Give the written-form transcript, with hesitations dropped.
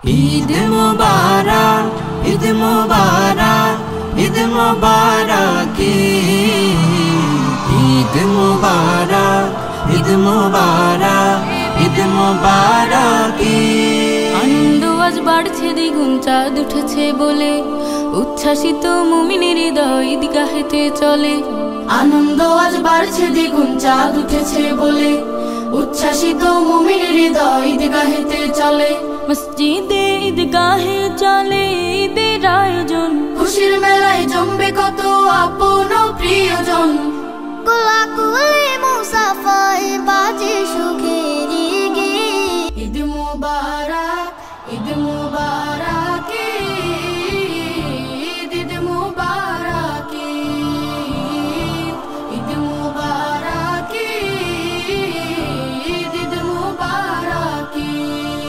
ঈদ মুবারক, ঈদ মুবারক, ঈদ মুবারক, ঈদ মুবারক, ঈদ মুবারক, ঈদ মুবারক। আনন্দ আজ বাড়ছে দ্বিগুণ, চাঁদ উঠেছে বলে উচ্ছ্বাসিত মুমিনের হৃদয় ঈদগাহেতে চলে। আনন্দ আজ বাড়ছে দ্বিগুণ, চাঁদ উঠেছে বলে উচ্ছ্বাসিত মুমিনের হৃদয় ঈদগাহেতে চলে। মসজিদে ঈদগাহে চলে ঈদের আয়োজন, খুশির মেলায় জমবে কত আপন ও প্রিয়জন। কোলাকুলি মুসাফায় বাজে সুখের গীত। ঈদ মুবারক, ঈদ মুবারক।